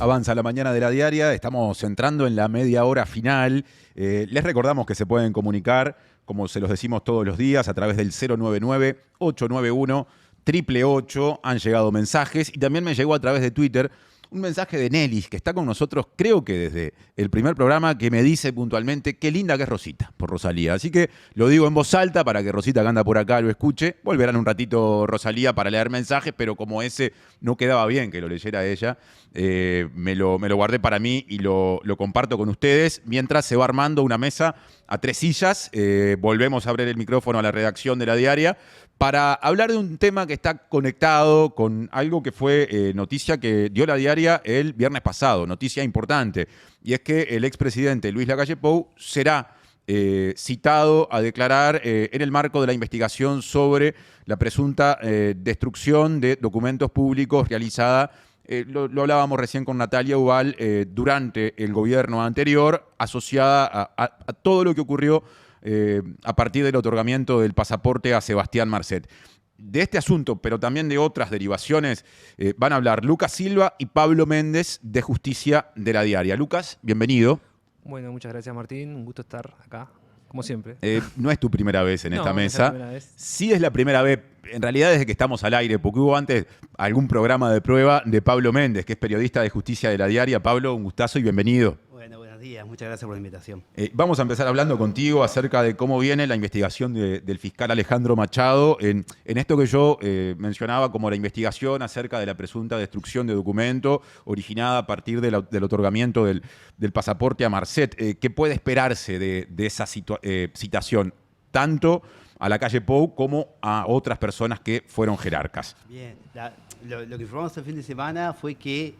Avanza la mañana de la diaria, estamos entrando en la media hora final. Les recordamos que se pueden comunicar, como se los decimos todos los días, a través del 099-891-888. Han llegado mensajes y también me llegó a través de Twitter un mensaje de Nelis, que está con nosotros, creo que desde el primer programa, que me dice puntualmente qué linda que es Rosita, por Rosalía. Así que lo digo en voz alta para que Rosita, que anda por acá, lo escuche. Volverán un ratito Rosalía para leer mensajes, pero como ese no quedaba bien que lo leyera ella, me lo guardé para mí y lo comparto con ustedes. Mientras se va armando una mesa a 3 sillas, volvemos a abrir el micrófono a la redacción de la diaria para hablar de un tema que está conectado con algo que fue noticia que dio la diaria el viernes pasado, noticia importante, y es que el expresidente Luis Lacalle Pou será citado a declarar en el marco de la investigación sobre la presunta destrucción de documentos públicos realizada, lo hablábamos recién con Natalia Ubal, durante el gobierno anterior, asociada a todo lo que ocurrió a partir del otorgamiento del pasaporte a Sebastián Marcet. De este asunto, pero también de otras derivaciones, van a hablar Lucas Silva y Pablo Méndez de Justicia de la Diaria. Lucas, bienvenido. Bueno, muchas gracias, Martín. Un gusto estar acá, como siempre. No es tu primera vez en esta mesa. No es la primera vez. Sí es la primera vez, en realidad desde que estamos al aire, porque hubo antes algún programa de prueba de Pablo Méndez, que es periodista de Justicia de la Diaria. Pablo, un gustazo y bienvenido. Bueno, buenos días. Muchas gracias por la invitación. Vamos a empezar hablando contigo acerca de cómo viene la investigación del fiscal Alejandro Machado en esto que yo mencionaba como la investigación acerca de la presunta destrucción de documento originada a partir del otorgamiento del pasaporte a Marcet. ¿Qué puede esperarse de esa citación, tanto a Lacalle Pou como a otras personas que fueron jerarcas? Bien, lo que informamos el fin de semana fue que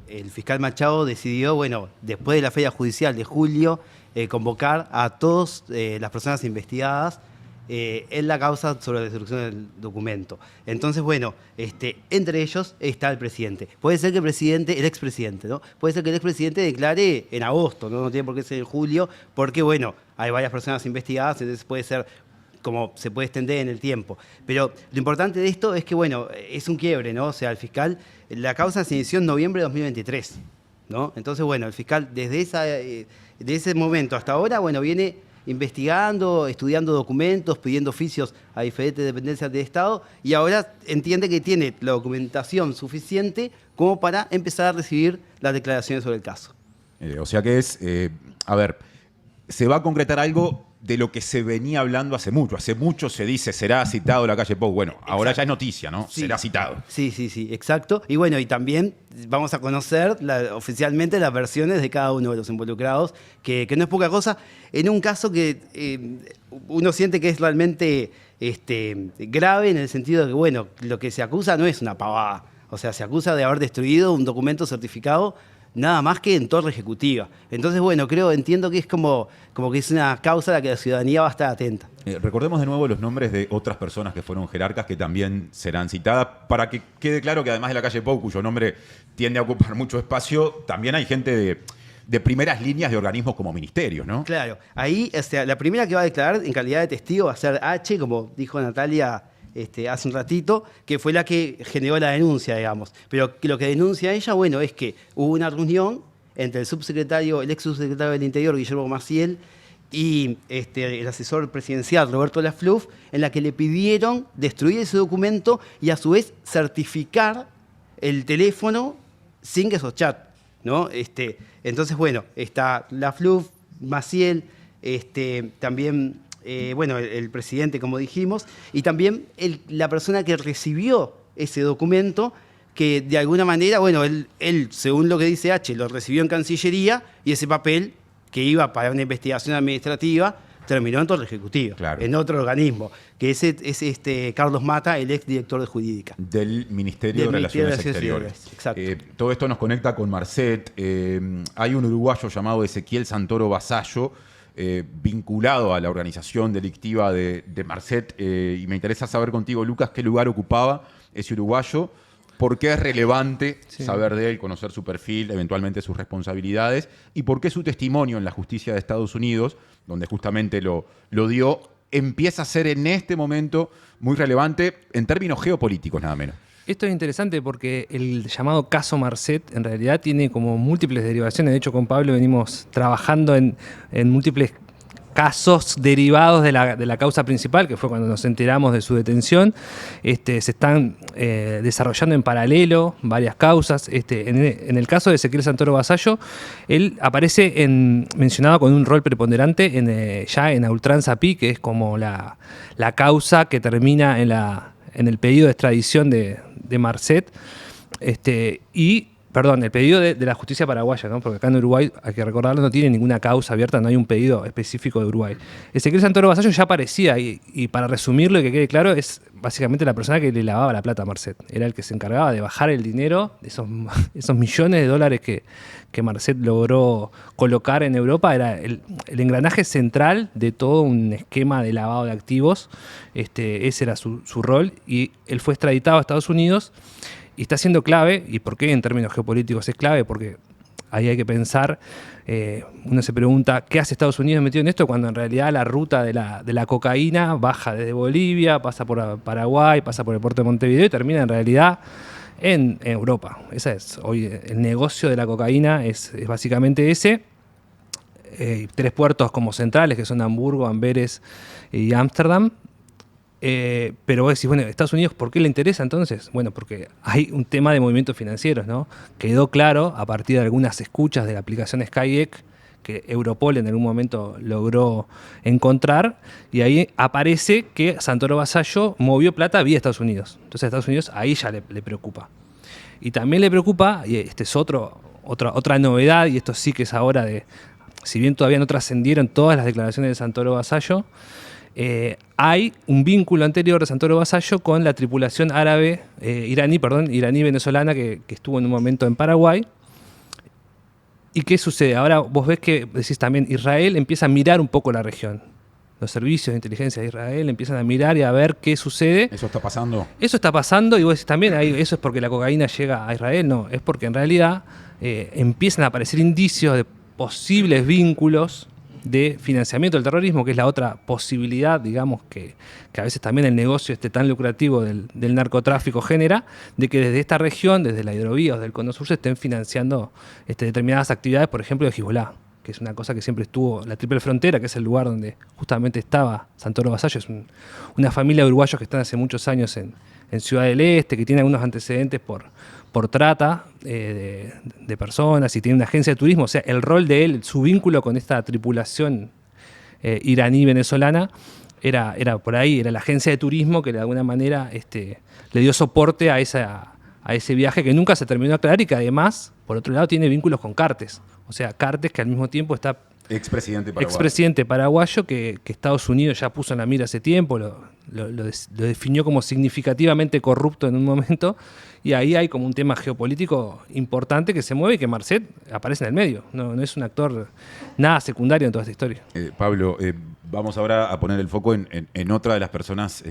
el fiscal Machado decidió, bueno, después de la feria judicial de julio, convocar a todas las personas investigadas en la causa sobre la destrucción del documento. Entonces, bueno, entre ellos está el presidente. Puede ser que el expresidente, ¿no? Puede ser que el expresidente declare en agosto, no tiene por qué ser en julio, porque, bueno, hay varias personas investigadas, entonces puede ser como se puede extender en el tiempo. Pero lo importante de esto es que, bueno, es un quiebre, ¿no? O sea, el fiscal, la causa se inició en noviembre de 2023, ¿no? Entonces, bueno, el fiscal desde ese momento hasta ahora, bueno, viene investigando, estudiando documentos, pidiendo oficios a diferentes dependencias del Estado y ahora entiende que tiene la documentación suficiente como para empezar a recibir las declaraciones sobre el caso. O sea que es, a ver, se va a concretar algo de lo que se venía hablando hace mucho. Hace mucho se dice, será citado Lacalle Pou. Bueno, ahora ya es noticia, ¿no? Sí. Será citado. Sí, exacto. Y bueno, y también vamos a conocer oficialmente las versiones de cada uno de los involucrados, que no es poca cosa, en un caso que uno siente que es realmente grave en el sentido de que, bueno, lo que se acusa no es una pavada. O sea, se acusa de haber destruido un documento certificado nada más que en torre ejecutiva. Entonces, bueno, entiendo que es como que es una causa a la que la ciudadanía va a estar atenta. Recordemos de nuevo los nombres de otras personas que fueron jerarcas que también serán citadas, para que quede claro que además de Lacalle Pou, cuyo nombre tiende a ocupar mucho espacio, también hay gente de primeras líneas de organismos como ministerios, ¿no? Claro, ahí, o sea, la primera que va a declarar en calidad de testigo va a ser H, como dijo Natalia hace un ratito, que fue la que generó la denuncia, digamos. Pero lo que denuncia ella, bueno, es que hubo una reunión entre el ex subsecretario del Interior, Guillermo Maciel, y el asesor presidencial, Roberto Lafluf, en la que le pidieron destruir ese documento y a su vez certificar el teléfono sin que esos chats, ¿no? Entonces, bueno, está Lafluf, Maciel, también bueno, el presidente, como dijimos, y también la persona que recibió ese documento, que de alguna manera, bueno, él, según lo que dice H, lo recibió en Cancillería y ese papel, que iba para una investigación administrativa, terminó en torre ejecutiva, claro, en otro organismo, que es Carlos Mata, el exdirector de Jurídica. Del Ministerio de Relaciones Exteriores. Exacto. Todo esto nos conecta con Marcet. Hay un uruguayo llamado Ezequiel Santoro Vasallo, vinculado a la organización delictiva de Marcet, y me interesa saber contigo, Lucas, qué lugar ocupaba ese uruguayo, por qué es relevante saber de él, conocer su perfil, eventualmente sus responsabilidades, y por qué su testimonio en la justicia de Estados Unidos, donde justamente lo dio, empieza a ser en este momento muy relevante en términos geopolíticos, nada menos. Esto es interesante porque el llamado caso Marcet en realidad tiene como múltiples derivaciones. De hecho, con Pablo venimos trabajando en múltiples casos derivados de la causa principal, que fue cuando nos enteramos de su detención. Se están desarrollando en paralelo varias causas. En el caso de Ezequiel Santoro Vasallo, él aparece mencionado con un rol preponderante ya en A Ultranza Pi, que es como la causa que termina en el pedido de extradición de Marcet. El pedido de la justicia paraguaya, ¿no? Porque acá en Uruguay, hay que recordarlo, no tiene ninguna causa abierta, no hay un pedido específico de Uruguay. Ezequiel Santoro Vasallo ya aparecía, y para resumirlo y que quede claro, es básicamente la persona que le lavaba la plata a Marcet. Era el que se encargaba de bajar el dinero, esos millones de dólares que Marcet logró colocar en Europa. Era el engranaje central de todo un esquema de lavado de activos. Ese era su rol, y él fue extraditado a Estados Unidos. Y está siendo clave. ¿Y por qué en términos geopolíticos es clave? Porque ahí hay que pensar, uno se pregunta, ¿qué hace Estados Unidos metido en esto? Cuando en realidad la ruta de la cocaína baja desde Bolivia, pasa por Paraguay, pasa por el puerto de Montevideo y termina en realidad en Europa. Esa es hoy el negocio de la cocaína, es básicamente ese. 3 puertos como centrales, que son Hamburgo, Amberes y Ámsterdam. Pero vos decís, bueno, Estados Unidos, ¿por qué le interesa entonces? Bueno, porque hay un tema de movimientos financieros, ¿no? Quedó claro a partir de algunas escuchas de la aplicación SkyEx, que Europol en algún momento logró encontrar, y ahí aparece que Santoro Vasallo movió plata vía Estados Unidos. Entonces a Estados Unidos ahí ya le preocupa. Y también le preocupa, y es otra novedad, y esto sí que es ahora si bien todavía no trascendieron todas las declaraciones de Santoro Vasallo, hay un vínculo anterior de Santoro Vasallo con la tripulación iraní-venezolana que estuvo en un momento en Paraguay. ¿Y qué sucede? Ahora vos ves que, decís también, Israel empieza a mirar un poco la región. Los servicios de inteligencia de Israel empiezan a mirar y a ver qué sucede. ¿Eso está pasando? Eso está pasando, y vos decís también, eso es porque la cocaína llega a Israel. No, es porque en realidad empiezan a aparecer indicios de posibles vínculos de financiamiento del terrorismo, que es la otra posibilidad, digamos, que a veces también el negocio tan lucrativo del narcotráfico genera, de que desde esta región, desde la hidrovía o del Cono Sur, se estén financiando determinadas actividades, por ejemplo, de Hezbollah, que es una cosa que siempre estuvo, la Triple Frontera, que es el lugar donde justamente estaba Santoro Vasallo. Es una familia de uruguayos que están hace muchos años en Ciudad del Este, que tiene algunos antecedentes por trata de personas, y tiene una agencia de turismo. O sea, el rol de él, su vínculo con esta tripulación iraní-venezolana era por ahí, era la agencia de turismo que de alguna manera le dio soporte a ese viaje que nunca se terminó de aclarar, y que además, por otro lado, tiene vínculos con Cartes. O sea, Cartes, que al mismo tiempo está expresidente paraguayo que Estados Unidos ya puso en la mira hace tiempo, lo definió como significativamente corrupto en un momento, y ahí hay como un tema geopolítico importante que se mueve, y que Marcet aparece en el medio. No es un actor nada secundario en toda esta historia. Pablo, vamos ahora a poner el foco en otra de las personas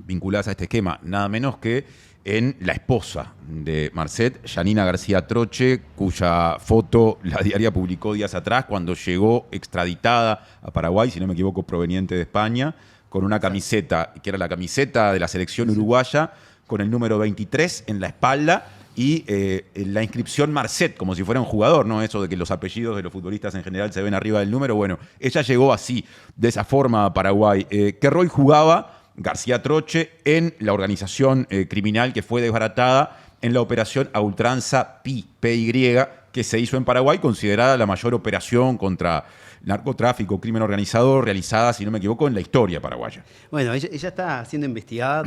vinculadas a este esquema, nada menos que en la esposa de Marcet, Yanina García Troche, cuya foto la diaria publicó días atrás cuando llegó extraditada a Paraguay, si no me equivoco, proveniente de España, con una camiseta, que era la camiseta de la selección uruguaya, con el número 23 en la espalda y la inscripción Marcet, como si fuera un jugador, ¿no? Eso de que los apellidos de los futbolistas en general se ven arriba del número. Bueno, ella llegó así, de esa forma a Paraguay. ¿Qué rol jugaba García Troche en la organización criminal que fue desbaratada en la operación A Ultranza Pi, PY, que se hizo en Paraguay, considerada la mayor operación contra narcotráfico, crimen organizado, realizada, si no me equivoco, en la historia paraguaya? Bueno, ella está siendo investigada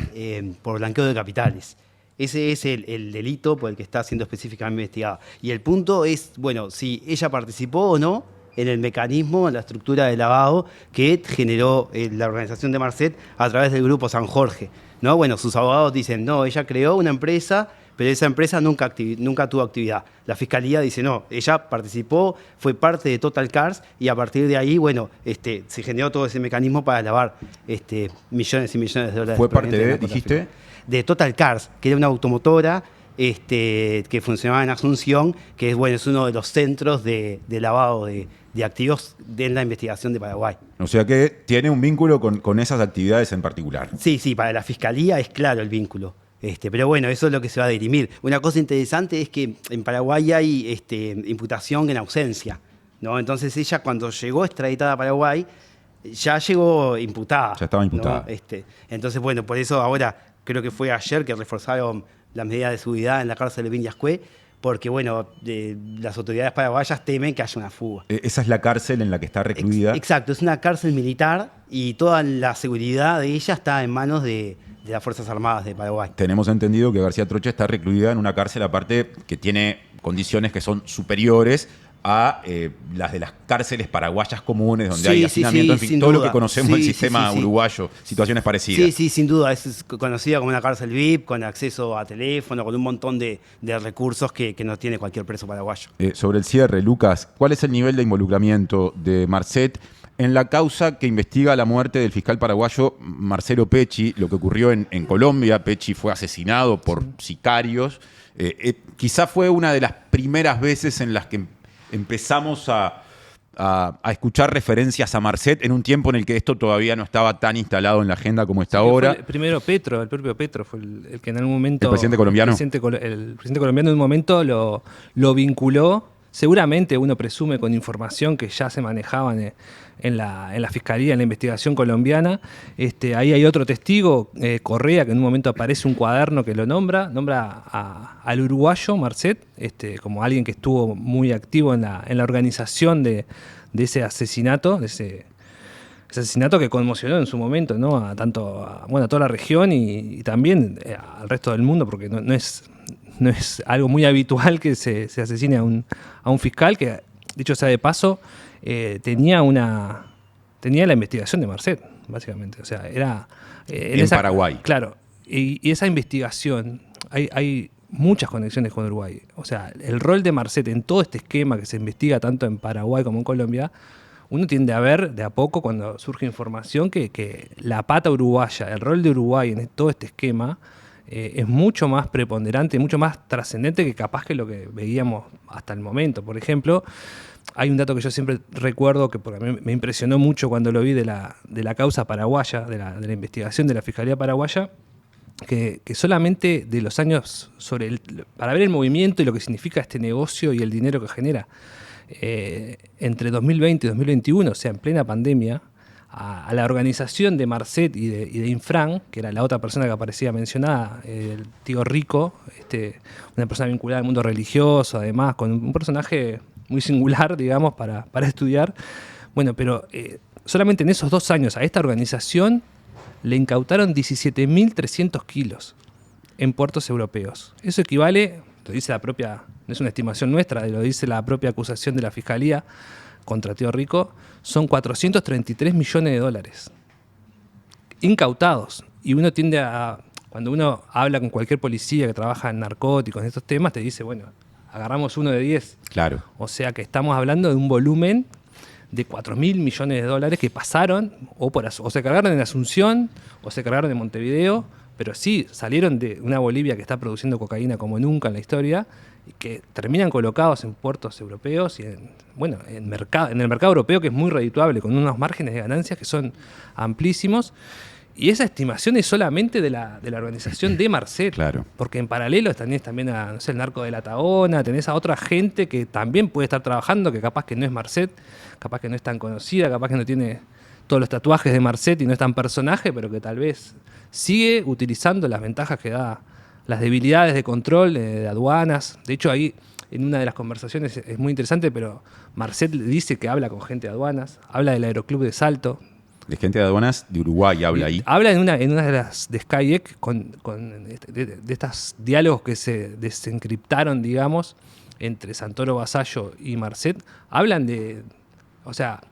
por blanqueo de capitales. Ese es el delito por el que está siendo específicamente investigada. Y el punto es, bueno, si ella participó o no en el mecanismo, en la estructura de lavado que generó la organización de Marcet a través del grupo San Jorge, ¿no? Bueno, sus abogados dicen, no, ella creó una empresa, pero esa empresa nunca tuvo actividad. La fiscalía dice, no, ella participó, fue parte de Total Cars, y a partir de ahí, bueno, se generó todo ese mecanismo para lavar millones y millones de dólares. ¿Fue parte de, dijiste? De Total Cars, que era una automotora que funcionaba en Asunción, que es uno de los centros de lavado de activos en la investigación de Paraguay. O sea que tiene un vínculo con esas actividades en particular. Sí, para la fiscalía es claro el vínculo. Pero bueno, eso es lo que se va a dirimir. Una cosa interesante es que en Paraguay hay imputación en ausencia, ¿no? Entonces ella cuando llegó extraditada a Paraguay, ya llegó imputada. Ya estaba imputada. ¿No? Entonces, bueno, por eso ahora creo que fue ayer que reforzaron las medidas de seguridad en la cárcel de Viñascué, porque bueno, las autoridades paraguayas temen que haya una fuga. Esa es la cárcel en la que está recluida. Exacto, es una cárcel militar y toda la seguridad de ella está en manos de las Fuerzas Armadas de Paraguay. Tenemos entendido que García Troche está recluida en una cárcel aparte que tiene condiciones que son superiores a las de las cárceles paraguayas comunes, donde hay hacinamiento, en fin, todo lo que conocemos del sistema uruguayo, situaciones parecidas. Sí, sin duda, es conocida como una cárcel VIP, con acceso a teléfono, con un montón de recursos que no tiene cualquier preso paraguayo. Sobre el cierre, Lucas, ¿cuál es el nivel de involucramiento de Marcet en la causa que investiga la muerte del fiscal paraguayo Marcelo Pecci, lo que ocurrió en Colombia? Pecci fue asesinado por sicarios. Quizá fue una de las primeras veces en las que empezamos a escuchar referencias a Marcet en un tiempo en el que esto todavía no estaba tan instalado en la agenda como está ahora. Primero el propio Petro fue el que en algún momento... ¿El presidente colombiano? El presidente colombiano en un momento lo vinculó. Seguramente uno presume con información que ya se manejaba en la fiscalía, en la investigación colombiana. Ahí hay otro testigo, Correa, que en un momento aparece un cuaderno que lo nombra al uruguayo Marcet como alguien que estuvo muy activo en la organización de ese asesinato, ese asesinato que conmocionó en su momento, ¿no? a toda la región y también al resto del mundo, porque no es algo muy habitual que se asesine a un fiscal que, dicho sea de paso, tenía la investigación de Marcet, básicamente. O sea, era... en Paraguay. Claro. Y esa investigación, hay muchas conexiones con Uruguay. O sea, el rol de Marcet en todo este esquema que se investiga tanto en Paraguay como en Colombia, uno tiende a ver de a poco cuando surge información que la pata uruguaya, el rol de Uruguay en todo este esquema, es mucho más preponderante, mucho más trascendente que capaz que lo que veíamos hasta el momento. Por ejemplo, hay un dato que yo siempre recuerdo que porque a mí me impresionó mucho cuando lo vi de la causa paraguaya, de la investigación de la Fiscalía Paraguaya, que solamente de los años para ver el movimiento y lo que significa este negocio y el dinero que genera, entre 2020 y 2021, o sea, en plena pandemia, a la organización de Marcet y de Infran, que era la otra persona que aparecía mencionada, el tío Rico, una persona vinculada al mundo religioso, además, con un personaje muy singular, digamos, para estudiar. Bueno, pero solamente en esos 2 años a esta organización le incautaron 17.300 kilos en puertos europeos. Eso equivale, lo dice la propia, no es una estimación nuestra, lo dice la propia acusación de la Fiscalía contra Tío Rico, son 433 millones de dólares incautados. Y uno tiende cuando uno habla con cualquier policía que trabaja en narcóticos, en estos temas, te dice, bueno, agarramos uno de 10. Claro. O sea que estamos hablando de un volumen de 4.000 millones de dólares que pasaron o se cargaron en Asunción o se cargaron en Montevideo, pero sí salieron de una Bolivia que está produciendo cocaína como nunca en la historia y que terminan colocados en puertos europeos y en el mercado europeo, que es muy redituable, con unos márgenes de ganancias que son amplísimos. Y esa estimación es solamente de la organización de Marcet. Claro. Porque en paralelo tenés también el narco de la Tahona, tenés a otra gente que también puede estar trabajando, que capaz que no es Marcet, capaz que no es tan conocida, capaz que no tiene todos los tatuajes de Marcet y no es tan personaje, pero que tal vez sigue utilizando las ventajas que da, las debilidades de control de aduanas. De hecho, ahí en una de las conversaciones es muy interesante, pero Marcet dice que habla con gente de aduanas, habla del Aeroclub de Salto. De gente de aduanas de Uruguay habla ahí. Habla en una de las de Skyek de estos diálogos que se desencriptaron, digamos, entre Santoro Vasallo y Marcet. Hablan o sea,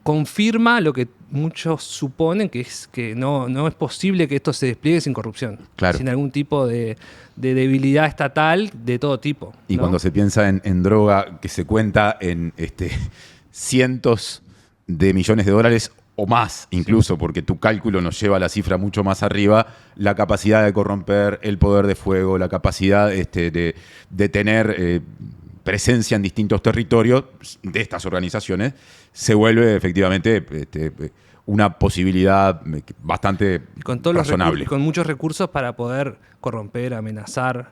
confirma lo que muchos suponen, que es que no es posible que esto se despliegue sin corrupción, claro, sin algún tipo de debilidad estatal de todo tipo. Y ¿no? cuando se piensa en droga que se cuenta en cientos de millones de dólares o más, incluso, porque tu cálculo nos lleva a la cifra mucho más arriba, la capacidad de corromper, el poder de fuego, la capacidad de tener presencia en distintos territorios de estas organizaciones, se vuelve efectivamente una posibilidad bastante Y con todos razonable. con muchos recursos para poder corromper, amenazar,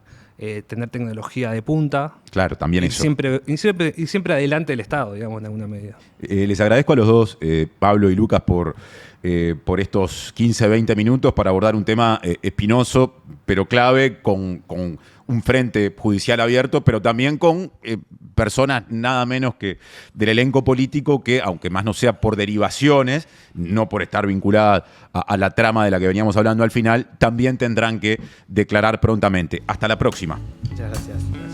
tener tecnología de punta. Claro, también y eso. siempre adelante del Estado, digamos, de alguna medida. Les agradezco a los dos, Pablo y Lucas, por estos 15, 20 minutos para abordar un tema espinoso, pero clave, con un frente judicial abierto, pero también con personas nada menos que del elenco político que, aunque más no sea por derivaciones, no por estar vinculadas a la trama de la que veníamos hablando al final, también tendrán que declarar prontamente. Hasta la próxima. Muchas gracias.